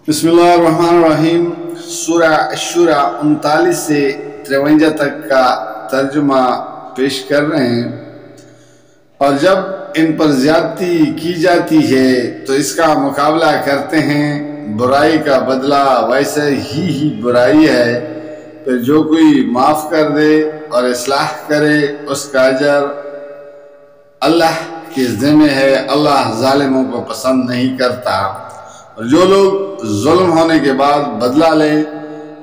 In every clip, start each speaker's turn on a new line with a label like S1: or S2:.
S1: بسم اللہ الرحمن الرحیم۔ سورہ الشورى 39 سے 53 تک کا ترجمہ پیش کر رہے ہیں۔ اور جب ان پر زیادتی کی جاتی ہے تو اس کا مقابلہ کرتے ہیں، برائی کا بدلہ ویسے ہی برائی ہے، پھر جو کوئی معاف کر دے اور اصلاح کرے اس کا اجر اللہ کے ذمہ ہے۔ اللہ ظالموں کو پسند نہیں کرتا۔ اور جو لوگ ظلم ہونے کے بعد بدلہ لیں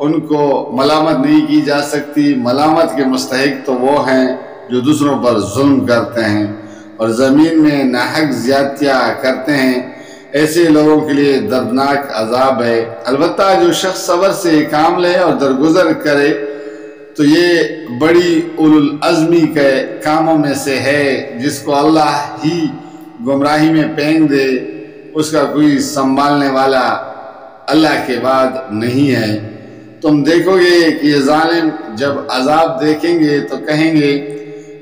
S1: ان کو ملامت نہیں کی جا سکتی۔ ملامت کے مستحق تو وہ ہیں جو دوسروں پر ظلم کرتے ہیں اور زمین میں ناحق زیادتیاں کرتے ہیں، ایسے لوگوں کے لیے دردناک عذاب ہے۔ البتہ جو شخص صبر سے کام لے اور درگزر کرے تو یہ بڑی اولو العزمی کے کاموں میں سے ہے۔ جس کو اللہ ہی گمراہی میں پھینک دے اس کا کوئی سنبھالنے والا اللہ کے بعد نہیں ہے۔ تم دیکھو گے کہ یہ ظالم جب عذاب دیکھیں گے تو کہیں گے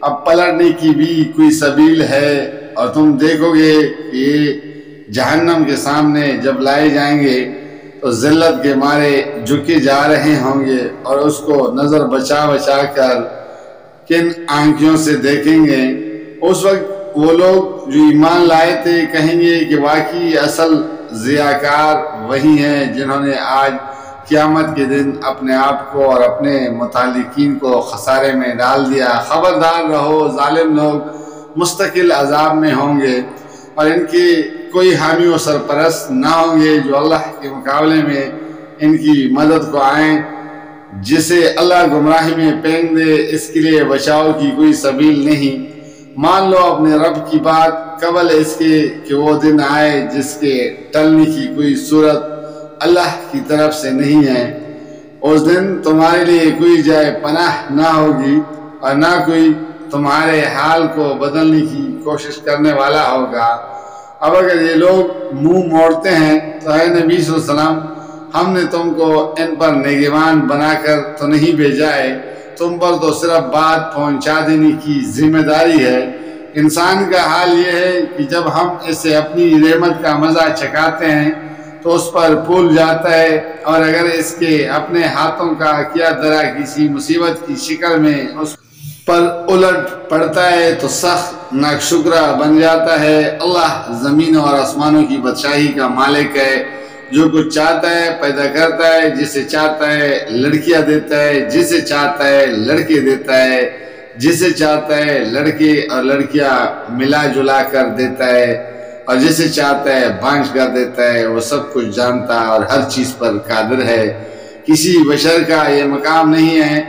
S1: اب پلٹنے کی بھی کوئی سبیل ہے، اور تم دیکھو گے کہ یہ جہنم کے سامنے جب لائے جائیں گے تو ذلت کے مارے جھکے جا رہے ہوں گے، اور اس کو نظر بچا بچا کر کن آنکھوں سے دیکھیں گے۔ اس وقت وہ لوگ جو ایمان لائے تھے کہیں گے کہ واقعی اصل ضیاءکار وہی ہیں جنہوں نے آج قیامت کے دن اپنے آپ کو اور اپنے متعلقین کو خسارے میں ڈال دیا۔ خبردار رہو، ظالم لوگ مستقل عذاب میں ہوں گے اور ان کی کوئی حامی و سرپرست نہ ہوں گے جو اللہ کے مقابلے میں ان کی مدد کو آئیں۔ جسے اللہ گمراہی میں پھینک دے اس کے لیے بچاؤ کی کوئی سبیل نہیں۔ مان لو اپنے رب کی بات قبل اس کے کہ وہ دن آئے جس کے ٹلنے کی کوئی صورت اللہ کی طرف سے نہیں ہے۔ اس دن تمہارے لیے کوئی جائے پناہ نہ ہوگی اور نہ کوئی تمہارے حال کو بدلنے کی کوشش کرنے والا ہوگا۔ اب اگر یہ لوگ منہ موڑتے ہیں تو اے نبی صلی اللہ علیہ وسلم، ہم نے تم کو ان پر نگہبان بنا کر تو نہیں بھیجا ہے، تم پر تو صرف بات پہنچا دینے کی ذمہ داری ہے۔ انسان کا حال یہ ہے کہ جب ہم اسے اپنی نعمت کا مزہ چکھاتے ہیں تو اس پر بھول جاتا ہے، اور اگر اس کے اپنے ہاتھوں کا کیا درا کسی مصیبت کی شکل میں اس پر الٹ پڑتا ہے تو سخت ناشکرا بن جاتا ہے۔ اللہ زمین اور آسمانوں کی بادشاہی کا مالک ہے، جو کچھ چاہتا ہے پیدا کرتا ہے، جسے چاہتا ہے لڑکیاں دیتا ہے، جسے چاہتا ہے لڑکے دیتا ہے، جسے چاہتا ہے لڑکے اور لڑکیاں ملا جلا کر دیتا ہے، اور جسے چاہتا ہے بانجھ کر دیتا ہے۔ وہ سب کچھ جانتا اور ہر چیز پر قادر ہے۔ کسی بشر کا یہ مقام نہیں ہے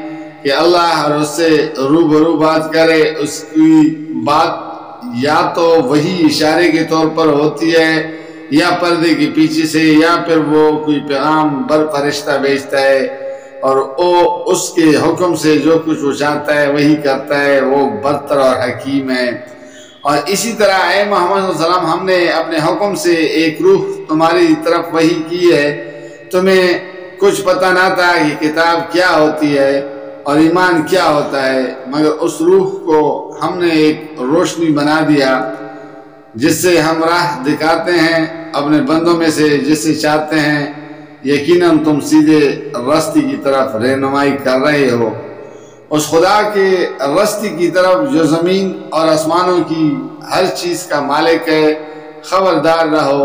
S1: کہ اللہ اور اس سے روبرو بات کرے۔ اس کی بات یا تو وہی اشارے کے طور پر ہوتی ہے یا پردے کے پیچھے سے، یا پھر وہ کوئی پیغام بر فرشتہ بھیجتا ہے اور وہ اس کے حکم سے جو کچھ وہ چاہتا ہے وہی کرتا ہے۔ وہ برتر اور حکیم ہے۔ اور اسی طرح اے محمد صلی اللہ علیہ وسلم، ہم نے اپنے حکم سے ایک روح تمہاری طرف وحی کی ہے۔ تمہیں کچھ پتہ نہ تھا کہ کتاب کیا ہوتی ہے اور ایمان کیا ہوتا ہے، مگر اس روح کو ہم نے ایک روشنی بنا دیا جس سے ہم راہ دکھاتے ہیں اپنے بندوں میں سے جسے چاہتے ہیں۔ یقیناً تم سیدھے راستے کی طرف رہنمائی کر رہے ہو، اس خدا کے راستے کی طرف جو زمین اور آسمانوں کی ہر چیز کا مالک ہے۔ خبردار رہو،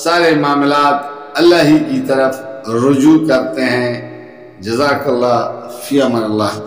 S1: سارے معاملات اللہ ہی کی طرف رجوع کرتے ہیں۔ جزاک اللہ، فی امان اللہ۔